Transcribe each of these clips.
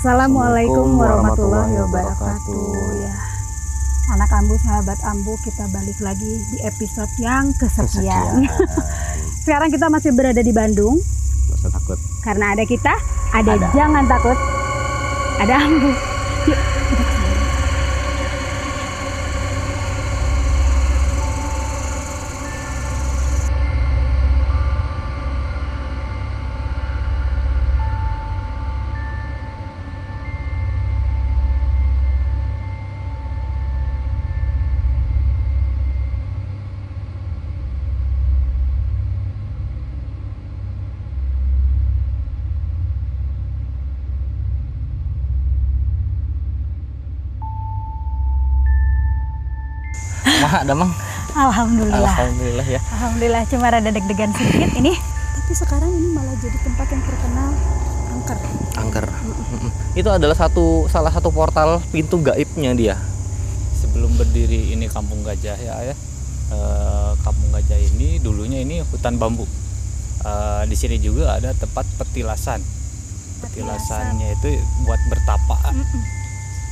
Assalamualaikum warahmatullahi wabarakatuh. Ya, anak Ambu, sahabat Ambu, kita balik lagi di episode yang kesekian. Sekarang kita masih berada di Bandung. Gak usah takut. Karena ada kita, ada jangan takut, ada Ambu. Yuk, kita kesana. Ada mang. Alhamdulillah Ya. Alhamdulillah, cuma rada deg-degan sedikit ini. Tapi sekarang ini malah jadi tempat yang terkenal angker. Itu adalah salah satu portal pintu gaibnya dia. Sebelum berdiri ini Kampung Gajah ya. Kampung Gajah ini dulunya ini hutan bambu. Di sini juga ada tempat petilasan. Petilasannya itu buat bertapa.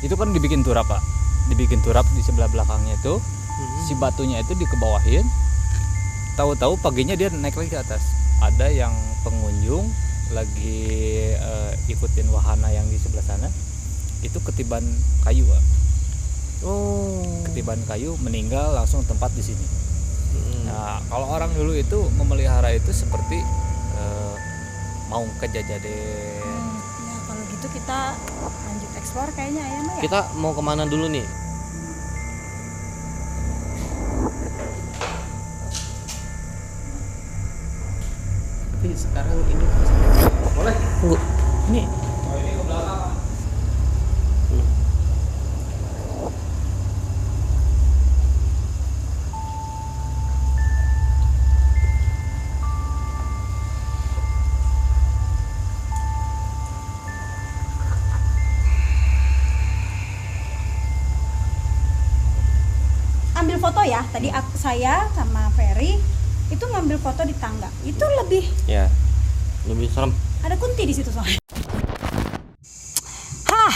Itu kan dibikin turap, Pak. Dibikin turap di sebelah belakangnya itu. Si batunya itu dikebawahin. Tahu-tahu paginya dia naik lagi ke atas. Ada yang pengunjung lagi ikutin wahana yang di sebelah sana. Itu ketiban kayu. Ketiban kayu, meninggal langsung tempat di sini. Nah, kalau orang dulu itu memelihara itu seperti mau kejajade. Ya, kalau gitu kita lanjut explore kayaknya ya, Ma, ya. Kita mau kemana dulu nih? Tapi sekarang ini boleh tunggu ini. Ini ke belakang. Ambil foto ya. Tadi saya sama Ferry itu ngambil foto di tangga. Itu lebih serem. ada kunti di situ soalnya. Hah.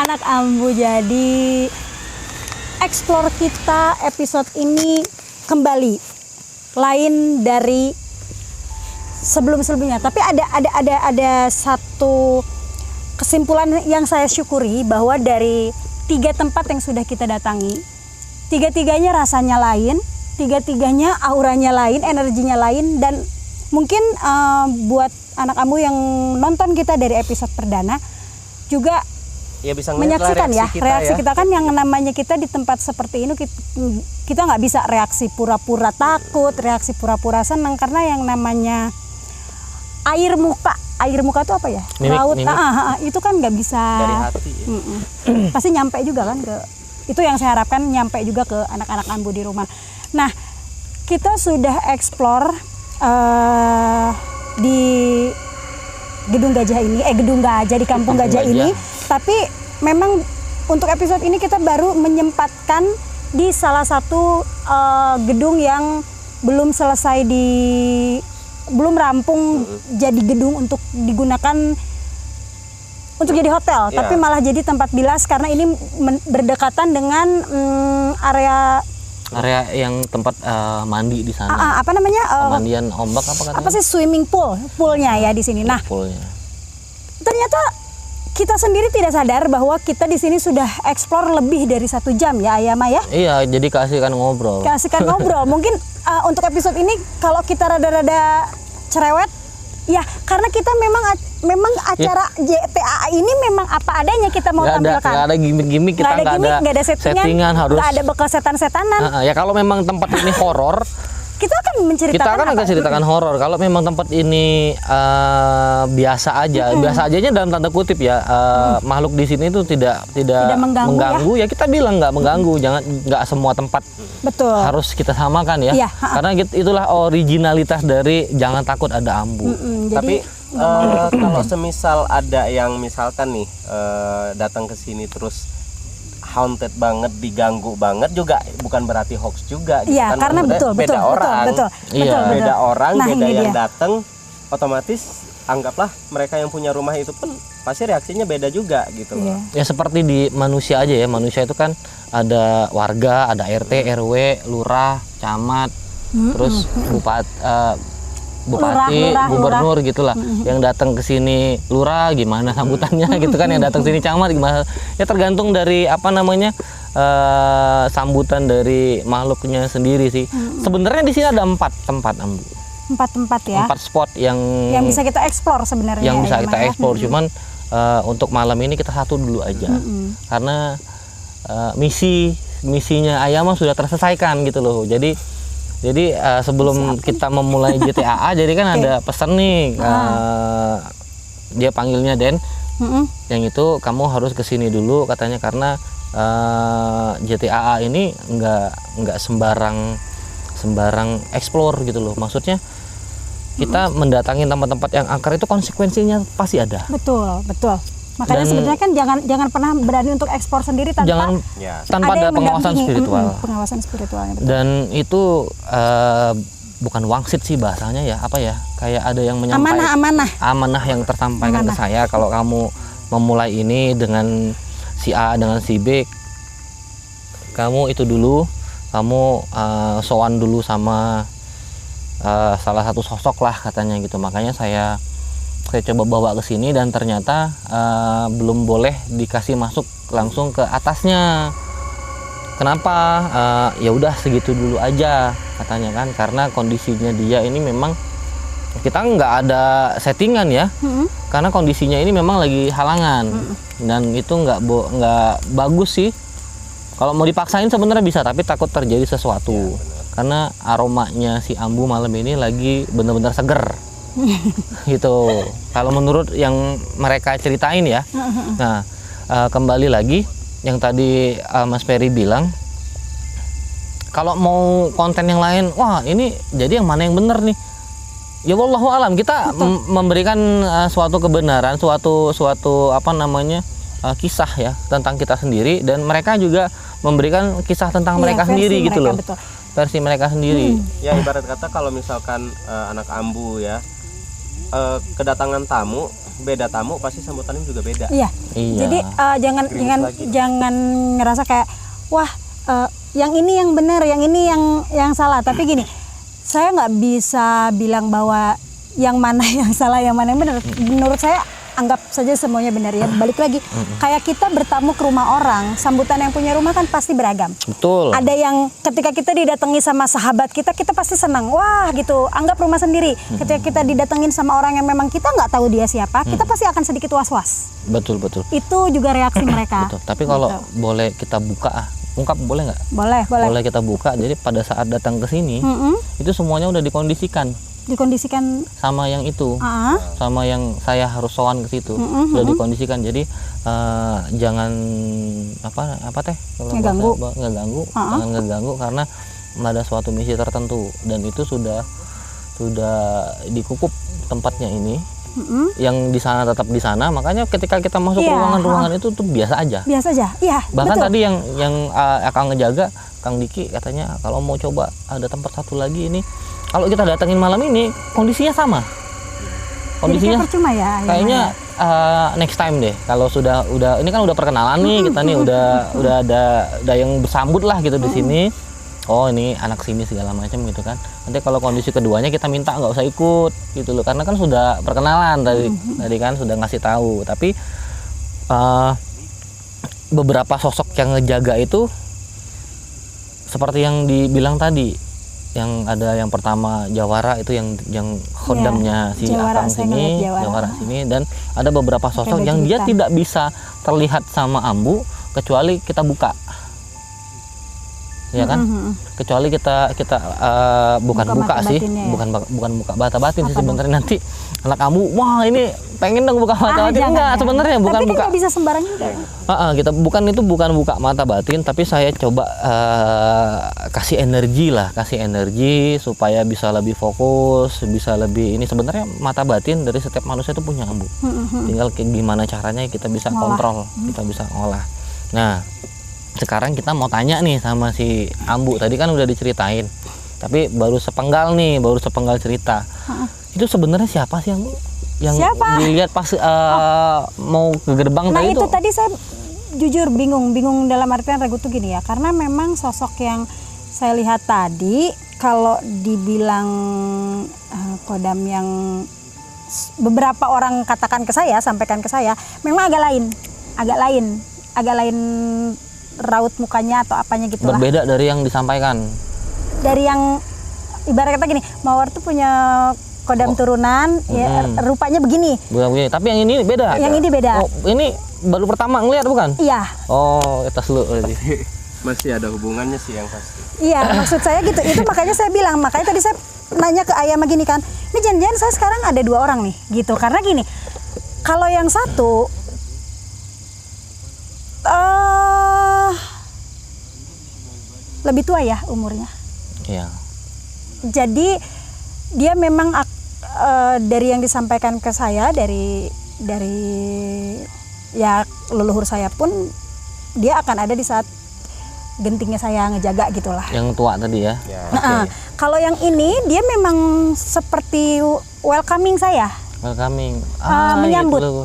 Anak Ambu, jadi explore kita episode ini kembali lain dari sebelum-sebelumnya. Tapi ada satu kesimpulan yang saya syukuri, bahwa dari 3 tempat yang sudah kita datangi, tiga-tiganya rasanya lain, tiga-tiganya auranya lain, energinya lain, dan mungkin buat anak Ambu yang nonton kita dari episode perdana juga Ya bisa menyaksikan reaksi ya. kita kan, yang namanya kita di tempat seperti ini kita nggak bisa reaksi pura-pura takut, reaksi pura-pura senang, karena yang namanya air muka itu apa ya? Raut. Itu kan nggak bisa dari hati ya. Pasti nyampe juga kan ke, itu yang saya harapkan nyampe juga ke anak-anak Ambu di rumah. Nah, kita sudah explore di Gedung Gajah ini, Gedung Gajah di Kampung Gajah ini. Tapi memang untuk episode ini kita baru menyempatkan di salah satu gedung yang belum rampung jadi gedung untuk digunakan untuk jadi hotel, tapi malah jadi tempat bilas, karena ini berdekatan dengan area yang tempat mandi di sana. Apa namanya? Pemandian ombak apa katanya? Apa sih, swimming poolnya ya di sini. Nah, ternyata kita sendiri tidak sadar bahwa kita di sini sudah explore lebih dari 1 jam ya, Ayama ya. Iya, jadi keasikan ngobrol. Mungkin untuk episode ini kalau kita rada-rada cerewet, ya karena kita memang acara JPA ini memang apa adanya kita mau tampilkan. Nggak ada gimmick-gimmick, kita nggak ada settingan, harus nggak ada bekas setan-setanan. Ya kalau memang tempat ini horor, kita akan menceritakan horor. Kalau memang tempat ini biasa ajanya dalam tanda kutip ya, makhluk di sini itu tidak mengganggu ya, kita bilang nggak mengganggu. Nggak semua tempat harus kita samakan ya. Karena itulah originalitas dari Jangan Takut Ada Ambu. Tapi kalau semisal ada yang misalkan nih datang ke sini terus haunted banget, diganggu banget juga bukan berarti hoax juga gitu. Iya, kan karena beda orang. Beda orang, Nah, beda yang datang otomatis anggaplah mereka yang punya rumah itu pun pasti reaksinya beda juga gitu loh. Ya seperti di manusia aja ya, manusia itu kan ada warga, ada RT, RW, lurah, camat, terus bupati, gubernur gitulah. Yang datang ke sini lurah gimana sambutannya gitu kan, yang datang ke sini camat gimana. Ya tergantung dari apa namanya sambutan dari makhluknya sendiri sih. Sebenarnya di sini ada 4 tempat, Ambu. 4 tempat ya. 4 spot yang bisa kita eksplor sebenarnya. Yang bisa kita eksplor, cuman untuk malam ini kita satu dulu aja. Karena misinya Ayama sudah terselesaikan gitu loh. Jadi sebelum kita memulai JTAA, jadi kan ada pesan nih, dia panggilnya Den, yang itu kamu harus kesini dulu katanya, karena JTAA ini nggak sembarang explore gitu loh. Maksudnya kita mendatangi tempat-tempat yang angker itu konsekuensinya pasti ada. Betul. Makanya sebenarnya kan jangan pernah berani untuk ekspor sendiri tanpa ada pengawasan spiritual. Pengawasan spiritualnya. Betul. Dan itu bukan wangsit sih bahasanya ya, apa ya? Kayak ada yang menyampaikan amanah yang tersampaikan ke saya, kalau kamu memulai ini dengan si A dengan si B, kamu itu dulu, kamu sowan dulu sama salah satu sosok lah katanya gitu. Makanya saya coba bawa ke sini dan ternyata belum boleh dikasih masuk langsung ke atasnya. Kenapa? Ya udah segitu dulu aja katanya kan, karena kondisinya dia ini memang kita nggak ada settingan ya, karena kondisinya ini memang lagi halangan dan itu nggak bagus sih. Kalau mau dipaksain sebenarnya bisa, tapi takut terjadi sesuatu. Karena aromanya si Ambu malam ini lagi benar-benar seger. Gitu. Kalau menurut yang mereka ceritain ya. Nah, kembali lagi yang tadi Mas Ferry bilang, kalau mau konten yang lain, wah ini jadi yang mana yang benar nih? Ya wallahu alam, kita memberikan suatu kebenaran, suatu apa namanya kisah ya tentang kita sendiri, dan mereka juga memberikan kisah tentang mereka sendiri gitu loh. Betul. Versi mereka sendiri. Ya ibarat kata kalau misalkan anak Ambu ya kedatangan tamu, beda tamu pasti sambutannya juga beda. Iya. Jadi jangan ngerasa kayak wah yang ini yang benar, yang ini yang salah. Tapi gini, saya nggak bisa bilang bahwa yang mana yang salah, yang mana yang benar. Menurut saya anggap saja semuanya benar ya. Balik lagi, kayak kita bertamu ke rumah orang, sambutan yang punya rumah kan pasti beragam. Betul. Ada yang ketika kita didatangi sama sahabat kita pasti senang, wah gitu, anggap rumah sendiri. Ketika kita didatengin sama orang yang memang kita nggak tahu dia siapa, kita pasti akan sedikit was-was. Betul. Itu juga reaksi mereka. Betul. Tapi kalau boleh kita buka, ungkap boleh nggak? Boleh. Boleh kita buka. Jadi pada saat datang ke sini, itu semuanya udah dikondisikan sama yang itu, sama yang saya harus sowan ke situ, udah dikondisikan. Jadi jangan apa teh ngeganggu, jangan ngeganggu, karena ada suatu misi tertentu dan itu sudah dikukup tempatnya ini. Yang di sana tetap di sana, makanya ketika kita masuk ruangan-ruangan itu tuh biasa aja. Iya. Bahkan betul. Tadi yang akan ngejaga Kang Diki katanya kalau mau coba ada tempat satu lagi ini. Kalau kita datengin malam ini kondisinya sama. Kondisinya percuma ya. Kayaknya next time deh. Kalau udah ini kan udah perkenalan nih kita nih udah ada yang bersambut lah gitu di sini. Oh ini anak sini segala macam gitu kan. Nanti kalau kondisi keduanya kita minta nggak usah ikut gitu loh, karena kan sudah perkenalan tadi kan sudah ngasih tahu. Tapi beberapa sosok yang ngejaga itu seperti yang dibilang tadi. Yang ada yang pertama Jawara itu yang khodamnya si Akang sini, Jawara sini, dan ada beberapa sosok yang dia tidak bisa terlihat sama Ambu kecuali kita buka. Ya kan? Kecuali kita bukan buka sih, bukan buka bata batin sih sebenarnya. Nanti anak kamu, wah ini pengen dong buka mata batin. Enggak, sebenarnya bukan tapi buka. Tapi bisa sembarang juga. Kita bukan buka mata batin, tapi saya coba kasih energi supaya bisa lebih fokus, bisa lebih ini. Sebenarnya mata batin dari setiap manusia itu punya, Ambu. Tinggal gimana caranya kita bisa kontrol, kita bisa ngolah. Nah, sekarang kita mau tanya nih sama si Ambu. Tadi kan udah diceritain, tapi baru sepenggal cerita. Itu sebenarnya siapa sih yang Siapa? dilihat pas mau ke gerbang Nah tadi itu tadi saya jujur bingung dalam artian ragu tuh gini ya, karena memang sosok yang saya lihat tadi kalau dibilang kodam yang beberapa orang sampaikan ke saya memang agak lain raut mukanya atau apanya gitulah. berbeda dari yang disampaikan. Dari yang ibarat kata gini, Mawar tuh punya kodam turunan, ya rupanya begini. Begini. Tapi yang ini beda. Yang ini beda. Oh, ini baru pertama ngeliat bukan? Iya. Oh, atas lu. Masih ada hubungannya sih yang pasti. Iya, maksud saya gitu. Itu makanya saya bilang, makanya tadi saya nanya ke Ayah begini kan. Ini janjian saya sekarang ada 2 orang nih, gitu. Karena gini, kalau yang satu lebih tua ya umurnya. Iya. Jadi dia memang dari yang disampaikan ke saya dari ya leluhur saya pun dia akan ada di saat gentingnya saya ngejaga gitulah. Yang tua tadi ya. Nah, kalau yang ini dia memang seperti welcoming saya. Welcoming. Menyambut. Gitu.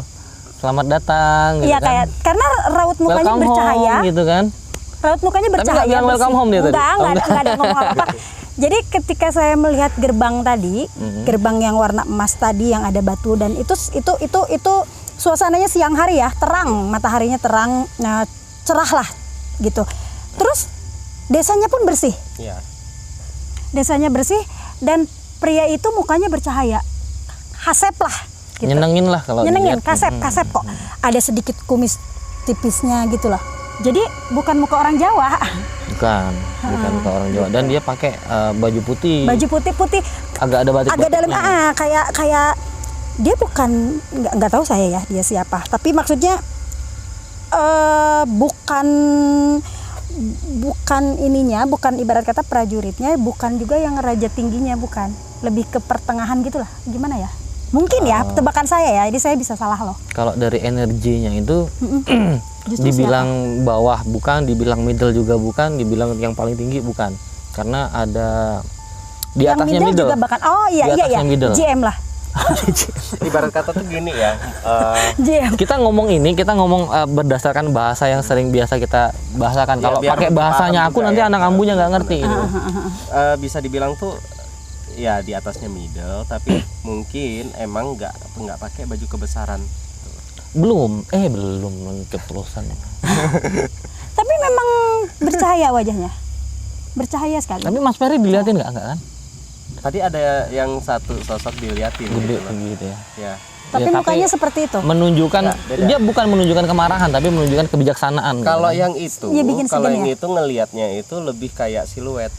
Selamat datang gitu Iya kan. kayak karena raut mukanya Welcome bercahaya. home, gitu kan. Raut mukanya Tapi bercahaya. nggak bilang welcome home dia tadi? Enggak ada ngomong apa-apa. Jadi ketika saya melihat gerbang tadi, gerbang yang warna emas tadi yang ada batu dan itu suasananya siang hari ya, terang, mataharinya terang, cerah lah gitu. Terus desanya pun bersih. Iya. Desanya bersih dan pria itu mukanya bercahaya. Hasep lah gitu. Nyenengin lah kalau Nyenengin, dilihat. kasep kok. Ada sedikit kumis tipisnya gitu loh. Jadi bukan muka orang Jawa. Bukan muka orang Jawa. Dan dia pakai baju putih. Baju putih. Agak ada batik. Agak dalam kayak dia bukan nggak tahu saya ya dia siapa. Tapi maksudnya bukan ininya, bukan ibarat kata prajuritnya, bukan juga yang raja tingginya, bukan. Lebih ke pertengahan gitulah. Gimana ya? Mungkin ya, tebakan saya ya. Jadi saya bisa salah loh. Kalau dari energinya itu Justru dibilang bawah bukan, dibilang middle juga bukan, dibilang yang paling tinggi bukan. Karena ada di yang atasnya middle. juga bahkan. Oh Di iya atasnya middle. GM lah. Ibarat kata tuh gini ya. GM. Kita ngomong berdasarkan bahasa yang sering biasa kita bahasakan. Ya, Kalau biar pakai bahasanya paham aku juga nanti ya. anak ambunya nggak ngerti gitu. Bisa dibilang tuh ya di atasnya middle, tapi mungkin emang nggak pakai baju kebesaran. Belum keterusan. Tapi memang bercahaya wajahnya. Bercahaya sekali. Tapi Mas Ferry dilihatin nggak kan? Tadi ada yang satu sosok diliatin Gede gitu loh. gitu ya. Ya. Tapi Ya, mukanya seperti itu. Menunjukkan Nggak, beda. dia bukan menunjukkan kemarahan tapi menunjukkan kebijaksanaan. Kalau gitu. yang itu, Iya, bikin kalau segan yang ya? itu ngelihatnya itu lebih kayak siluet.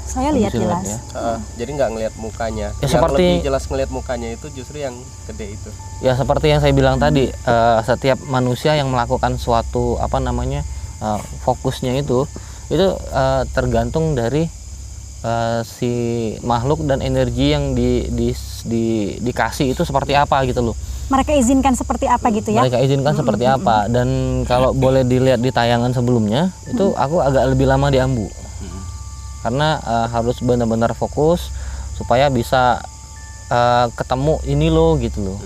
Saya lihat Siluet jelas. ya. Jadi nggak ngelihat mukanya. Ya, Yang seperti- lebih jelas ngelihat mukanya itu justru yang gede itu. Ya seperti yang saya bilang tadi, setiap manusia yang melakukan suatu fokusnya itu tergantung dari si makhluk dan energi yang dikasih itu seperti apa gitu loh. Mereka izinkan seperti apa gitu ya. Mereka izinkan seperti apa. Dan kalau boleh dilihat di tayangan sebelumnya itu aku agak lebih lama di Ambu karena harus benar-benar fokus supaya bisa ketemu ini loh gitu loh.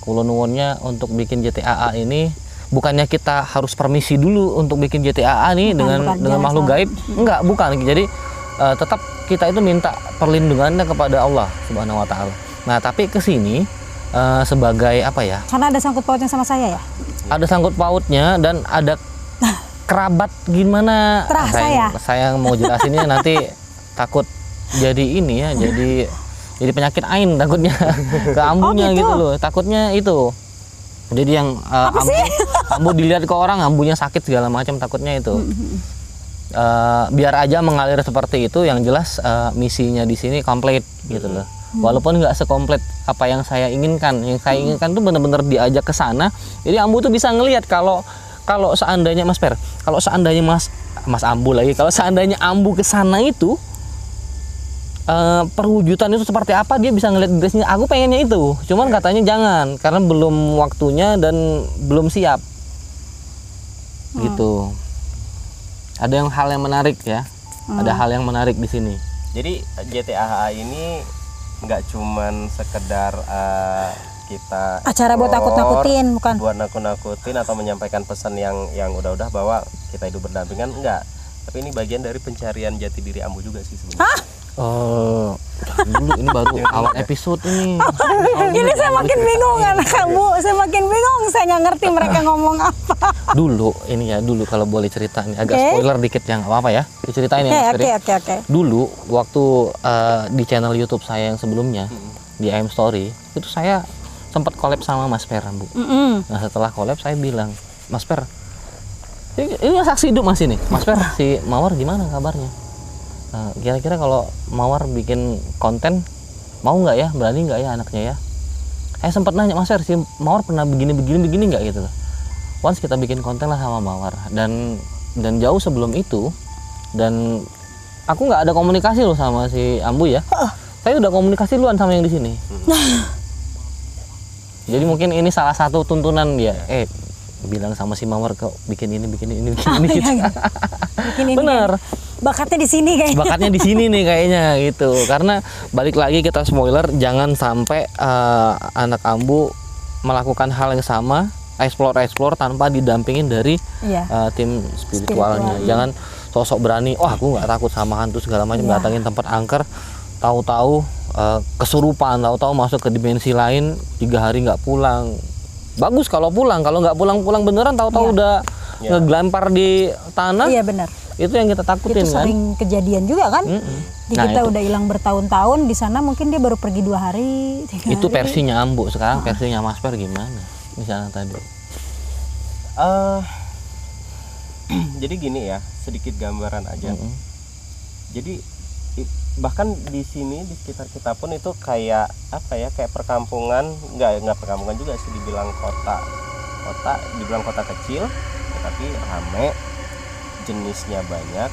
Kulo nuwunnya untuk bikin JTAA ini bukannya kita harus permisi dulu untuk bikin JTAA nih dengan jangan makhluk salah. gaib, enggak, bukan. Jadi tetap kita itu minta perlindungannya kepada Allah Subhanahu wa taala. Nah, tapi ke sini sebagai apa ya? Karena ada sangkut pautnya sama saya ya. Ada sangkut pautnya dan ada kerabat gimana? Terah saya mau jelasinnya nanti takut jadi ini ya, jadi penyakit ain takutnya ke ambunya gitu? gitu loh. Takutnya itu. Jadi yang ambu dilihat ke orang, ambunya sakit segala macam, takutnya itu. Biar aja mengalir seperti itu, yang jelas misinya di sini komplit gitu loh. Walaupun nggak sekomplit apa yang saya inginkan. Yang saya inginkan tuh benar-benar diajak ke sana. Jadi ambu tuh bisa ngelihat kalau seandainya Mas Per, kalau seandainya Mas Ambu lagi, kalau seandainya ambu ke sana itu perwujudan itu seperti apa, dia bisa ngeliat dressnya. Aku pengennya itu, cuman katanya jangan karena belum waktunya dan belum siap gitu. Ada hal yang menarik ya, ada hal yang menarik di sini. Jadi JTAA ini nggak cuman sekedar kita Acara buat explore, nakut-nakutin, bukan? buat nakut-nakutin atau menyampaikan pesan yang udah-udah bahwa kita hidup berdampingan, enggak. Tapi ini bagian dari pencarian jati diri Ambu juga sih sebenarnya. Oh, dulu ini baru awal episode ini. Ini saya makin bingung anak kamu, saya makin bingung, saya nggak ngerti mereka ngomong apa. Dulu ini ya, dulu kalau boleh cerita ini agak Oke. spoiler dikit ya, nggak apa-apa ya. Diceritain ya Mas Ferry. Oke. Dulu waktu di channel YouTube saya yang sebelumnya di AM Story itu saya sempat collab sama Mas Per, Bu. Nah setelah collab saya bilang, Mas Per, ini saksi hidup Mas ini. Mas Per, si Mawar gimana kabarnya? Kira-kira kalau Mawar bikin konten mau nggak ya, berani nggak ya anaknya ya? Saya sempat nanya, Mas Per, si Mawar pernah begini nggak gitu loh. Once kita bikin konten lah sama Mawar, dan jauh sebelum itu, dan aku nggak ada komunikasi loh sama si Ambu ya. Saya udah komunikasi duluan sama yang di sini. Jadi mungkin ini salah satu tuntunan dia. Bilang sama si Mawar kok bikin ini gitu. Bikin ini Bener. kan. Bakatnya di sini kayaknya. Bakatnya di sini nih kayaknya gitu. Karena balik lagi kita spoiler, jangan sampai anak Ambu melakukan hal yang sama, explore tanpa didampingin dari Iya. tim spiritualnya. Jangan sosok berani, aku nggak takut sama hantu segala macam, datangin tempat angker, tahu-tahu kesurupan, tahu-tahu masuk ke dimensi lain, 3 hari nggak pulang. Bagus kalau pulang, kalau nggak pulang beneran, tahu-tahu udah ngegelempar di tanah. Iya benar. Itu yang kita takutin Itu kan. sering kejadian juga kan. Di Nah, kita itu. udah hilang bertahun-tahun, di sana mungkin dia baru pergi 2 hari, 3 Itu hari. versinya Ambu. Sekarang versinya Mas Per gimana? Misalnya tadi. Jadi gini ya, sedikit gambaran aja. Jadi bahkan di sini di sekitar kita pun itu kayak apa ya, kayak perkampungan, nggak perkampungan juga sih, dibilang dibilang kota kecil, tetapi rame, jenisnya banyak.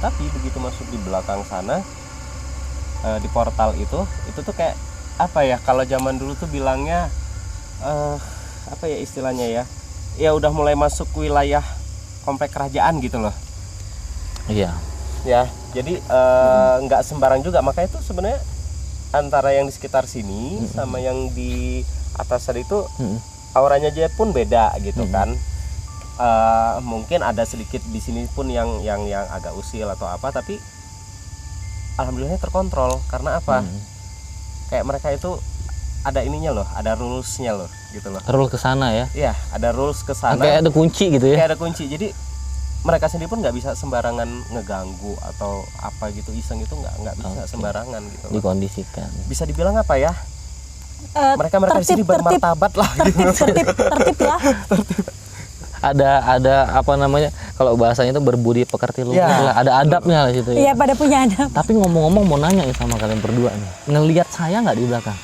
Tapi begitu masuk di belakang sana, di portal itu tuh kayak apa ya, kalau zaman dulu tuh bilangnya apa ya istilahnya ya udah mulai masuk wilayah komplek kerajaan gitu loh. Iya. Ya, jadi nggak sembarang juga, makanya itu sebenarnya antara yang di sekitar sini sama yang di atas tadi itu auranya aja pun beda gitu kan. Mungkin ada sedikit di sini pun yang agak usil atau apa, tapi alhamdulillahnya terkontrol. Karena apa? Kayak mereka itu ada ininya loh, ada rulesnya loh gitu loh. Rule ke sana ya. Iya, ada rules ke sana. Kayak ada kunci gitu ya. Kayak ada kunci. Jadi mereka sendiri pun nggak bisa sembarangan ngeganggu atau apa gitu, iseng itu nggak bisa sembarangan gitu loh. Dikondisikan. Bisa dibilang apa ya? Mereka di sini tertib, bermartabat lah gitu. tertib ya. Ada apa namanya, kalau bahasanya itu berbudi pekerti luhur lah, ada adabnya lah situ Iya, ya. pada punya adab. Tapi ngomong-ngomong mau nanya nih sama kalian berdua nih, ngelihat saya nggak di belakang?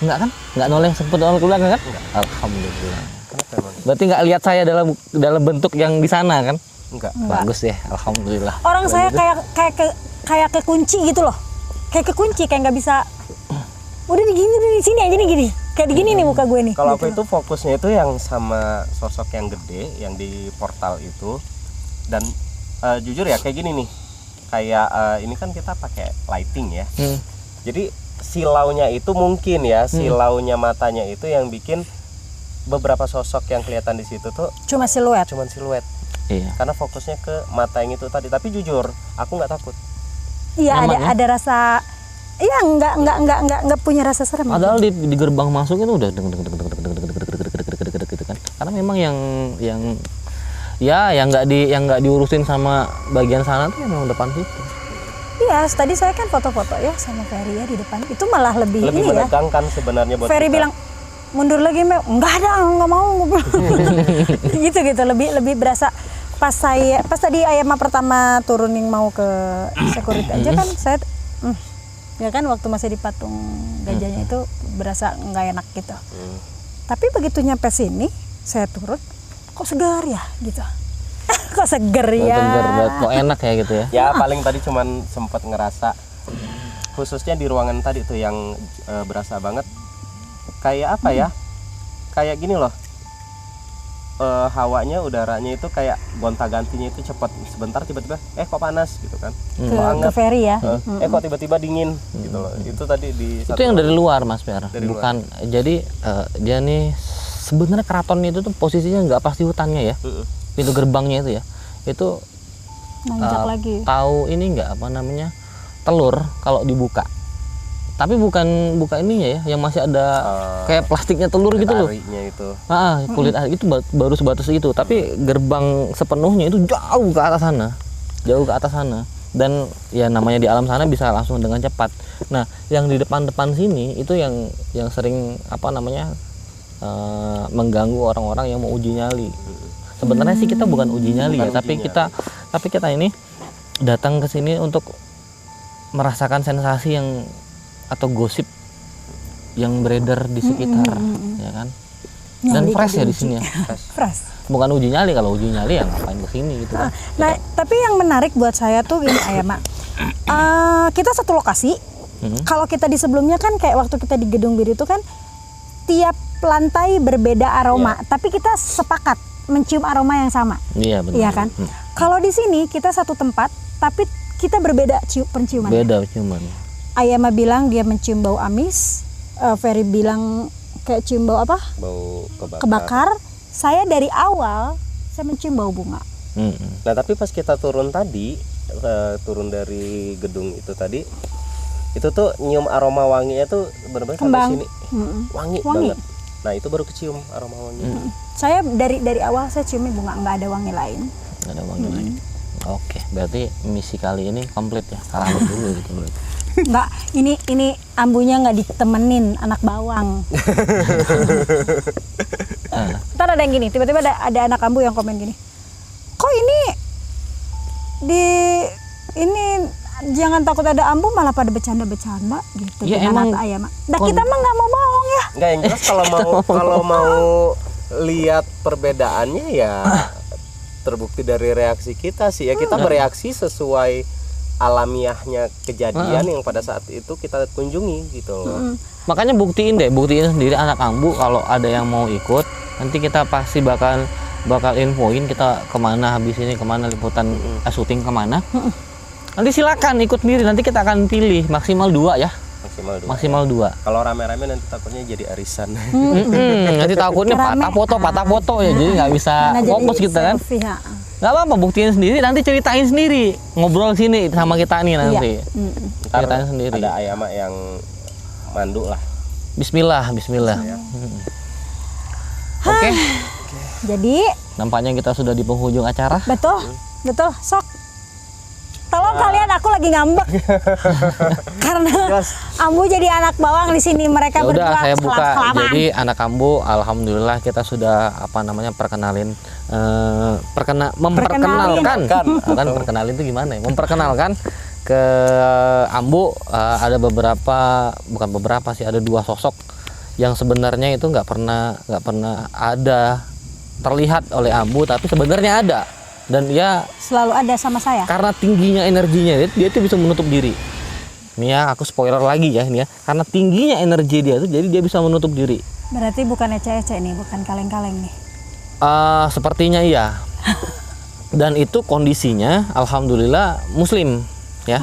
Enggak kan? Nggak noleh sempet noleh ke belakang kan? Alhamdulillah. Kenapa emang? Berarti nggak lihat saya dalam bentuk yang di sana kan? Enggak. Bagus ya, alhamdulillah. Orang saya kayak kekunci gitu loh. Kayak kekunci, kayak nggak bisa. Udah di sini aja nih gini. Kayak begini nih muka gue nih. Kalau gitu. aku itu fokusnya itu yang sama sosok yang gede yang di portal itu. Dan jujur ya kayak gini nih. Kayak ini kan kita pakai lighting ya. Jadi silaunya itu mungkin ya, silaunya matanya itu yang bikin beberapa sosok yang kelihatan di situ tuh Cuma siluet. cuman siluet. Iya. Karena fokusnya ke mata yang itu tadi. Tapi jujur, aku nggak takut. Iya, Nyaman, ya? ada rasa. Iya, nggak punya rasa serem. Padahal di gerbang masuk itu udah gitu kan. Karena memang yang nggak diurusin sama bagian sana tuh memang depan situ. Iya, tadi saya kan foto-foto ya sama Ferry ya di depan. Itu malah lebih ini ya. menegangkan sebenarnya buat Ferry kita. bilang mundur lagi, enggak ada, nggak mau. gitu lebih berasa pas tadi Ayama pertama turunin mau ke security aja kan saya ya kan waktu masih di patung gajahnya itu berasa nggak enak gitu. Tapi begitu nyampe sini saya turun, kok segar ya gitu. Kok seger ya. Kok enak ya gitu ya. Ya paling tadi cuman sempat ngerasa khususnya di ruangan tadi tuh yang berasa banget kayak apa ya, kayak gini loh, hawanya, udaranya itu kayak gonta-gantinya itu cepat. Sebentar tiba-tiba kok panas gitu kan. Ke Ferry ya. Kok tiba-tiba dingin gitu loh. Itu tadi di Itu yang dari luar Mas Per. Dari Bukan jadi dia nih sebenarnya keraton itu tuh posisinya nggak pas di hutannya ya. Pintu gerbangnya itu ya. Itu Nanjak lagi. tahu ini nggak apa namanya? Telur kalau dibuka. Tapi bukan buka ininya ya, yang masih ada kayak plastiknya telur gitu loh. Tarinya itu. Kulit itu baru sebatas itu, tapi gerbang sepenuhnya itu jauh ke atas sana. Jauh ke atas sana. Dan ya namanya di alam sana bisa langsung dengan cepat. Nah, yang di depan-depan sini itu yang sering apa namanya? Mengganggu orang-orang yang mau uji nyali. Sebenarnya sih kita bukan uji nyali ya, tapi kita ini datang ke sini untuk merasakan sensasi yang atau gosip yang beredar di sekitar, ya kan? Dan fresh ya di sini ya. Fresh. Bukan uji nyali, kalau uji nyali ya ngapain ke sini gitu kan. Nah, tapi yang menarik buat saya tuh gini Ayama. Kita satu lokasi. Kalau kita di sebelumnya kan kayak waktu kita di Gedung Biru itu kan tiap lantai berbeda aroma, tapi kita sepakat mencium aroma yang sama. Iya benar. Iya kan? Kalau di sini kita satu tempat, tapi kita berbeda penciuman. Beda ciuman. Ayama bilang dia mencium bau amis, Ferry bilang kayak cium bau apa? Bau Kebakar. Saya dari awal saya mencium bau bunga. Nah tapi pas kita turun tadi, turun dari gedung itu tadi, itu tuh nyium aroma wanginya tuh benar-benar sampai sini wangi banget. Nah itu baru kecium aroma wangi. Saya dari awal saya ciumnya bunga, nggak ada wangi lain. Nggak ada wangi lain. Oke, berarti misi kali ini komplit ya. Kalah dulu gitu berarti. Enggak, ini ambunya nggak ditemenin anak bawang. Ntar ada yang gini, tiba-tiba ada anak ambu yang komen gini, kok ini jangan takut ada ambu, malah pada bercanda-bercanda gitu. Ya, emang Ayama. Nah kita mah nggak mau bohong ya. Nggak, yang jelas kalau mau lihat perbedaannya ya terbukti dari reaksi kita sih ya. Kita bereaksi sesuai alamiahnya kejadian yang pada saat itu kita kunjungi gitu loh. Makanya buktiin sendiri anak ambu. Kalau ada yang mau ikut, nanti kita pasti bakal infoin kita kemana habis ini, kemana liputan syuting kemana. Nanti silakan ikut sendiri, nanti kita akan pilih maksimal 2 ya. Maksimal 2. Kalau rame-rame nanti takutnya jadi arisan. Nanti takutnya patah foto ya, jadi nggak bisa fokus kita kan. Nggak apa-apa, buktiin sendiri, nanti ceritain sendiri, ngobrol sini sama kita nih nanti. Ceritain sendiri. Ada Ayama yang mandu lah. Bismillah. Oke. Jadi Nampaknya kita sudah di penghujung acara. betul, sok. Tolong kalian, aku lagi ngambek karena ambu jadi anak bawang di sini, mereka Ya udah, berdua saya buka. selam-selaman. Jadi anak ambu, alhamdulillah kita sudah memperkenalkan. Kan perkenalin itu gimana ya? Memperkenalkan ke ambu. Ada bukan beberapa sih, ada 2 sosok yang sebenarnya itu nggak pernah ada terlihat oleh ambu, tapi sebenarnya ada. Dan dia selalu ada sama saya. Karena tingginya energinya dia tuh bisa menutup diri. Nih ya, aku spoiler lagi ya ini ya. Karena tingginya energi dia tuh, jadi dia bisa menutup diri. Berarti bukan ece-ece nih, bukan kaleng-kaleng nih. Sepertinya iya. Dan itu kondisinya alhamdulillah muslim ya.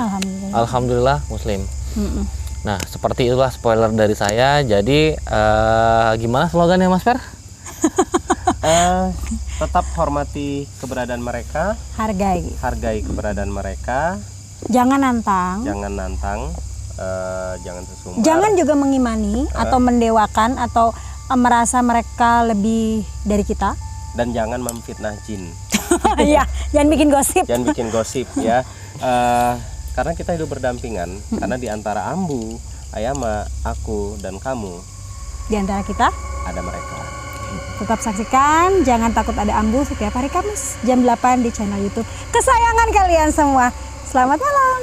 Alhamdulillah muslim. Nah, seperti itulah spoiler dari saya. Jadi gimana slogannya Mas Per? Tetap hormati keberadaan mereka, hargai keberadaan mereka, jangan nantang, jangan sesumbar, jangan juga mengimani atau mendewakan atau merasa mereka lebih dari kita, dan jangan memfitnah jin. Ya, jangan bikin gosip Ya. Karena kita hidup berdampingan, karena di antara ambu, Ayama, aku, dan kamu, di antara kita ada mereka. Tetap saksikan Jangan Takut Ada Ambu setiap hari Kamis jam 8 di channel YouTube kesayangan kalian semua. Selamat malam.